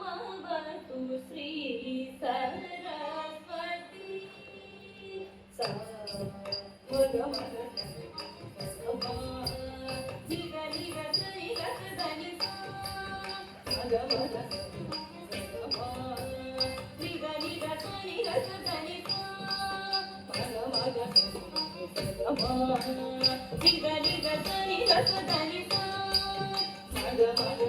भवतु श्री सरस्वती सा मग मग निग निग सनि गस धनि सा मग मग निग निग सनि गस धनि सा मग मग निग निग सनि गस धनि सा मग मग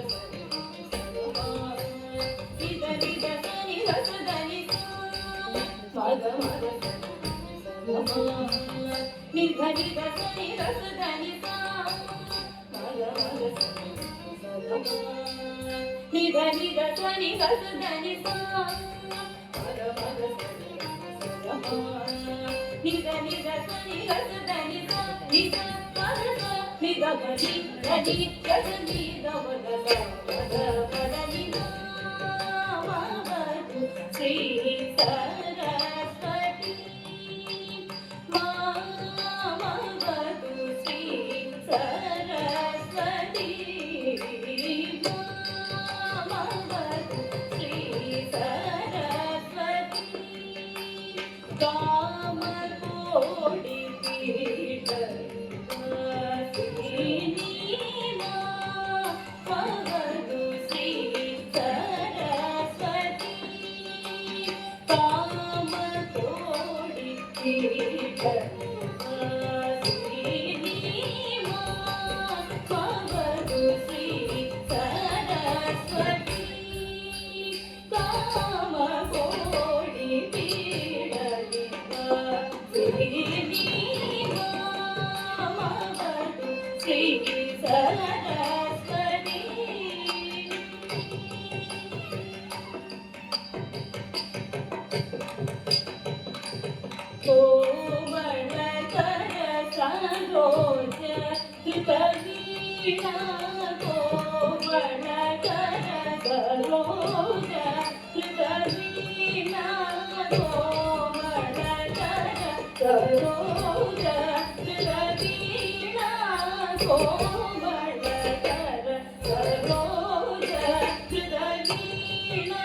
निग निग सनि गस धनि सा मग मग निग निग सनि गस धनि सा मग मग निग निग सनि गस धनि सा मग मग निग निग सनि गस धनि सा निग मग निग गनि गनि गस निग मग मग पद निग भवतु श्री सरस्वती भवतु श्री सरस्वती भवतु श्री सरस्वती कामकोटि पीठ भवतु श्री सरस्वती कामकोटि पीठ भवतु श्री सरस्वती कामकोटि पीठ भवतु श्री सरस्वती कोमल कर सरोज कृतवीणा कोमल कर सरोज कृतवीणा कोमल कर सरोज कृतवीणा कोमल कर सरोज कृतवीणा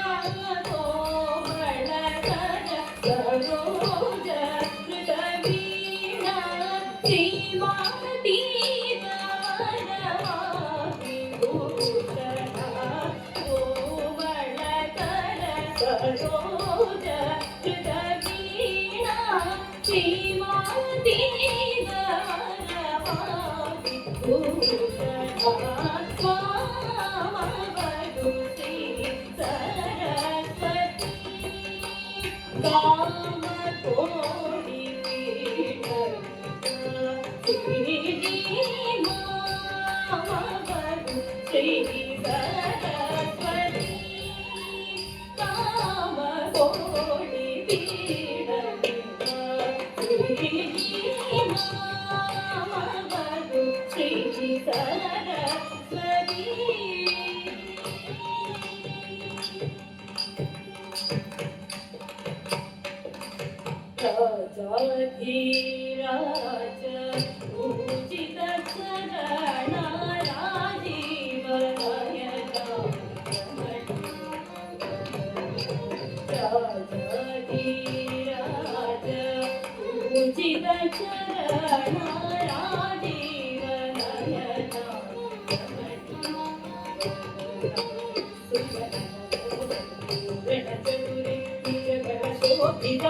कोमल कर सरोज कृतवीणा श्रीमती वरवासी भूषणा कोमल कर सरोज कृतवीणा श्रीमती वरवासी भूषणा भवतु श्री सरस्वती कामकोटि पीठ भवतु श्री सरस्वती कामकोटि पीठ भवतु श्री सरस्वती राजाधिराज पूजित चरण राजीव नयना राजाधिराज पूजित चरण राजीव नयना शोभित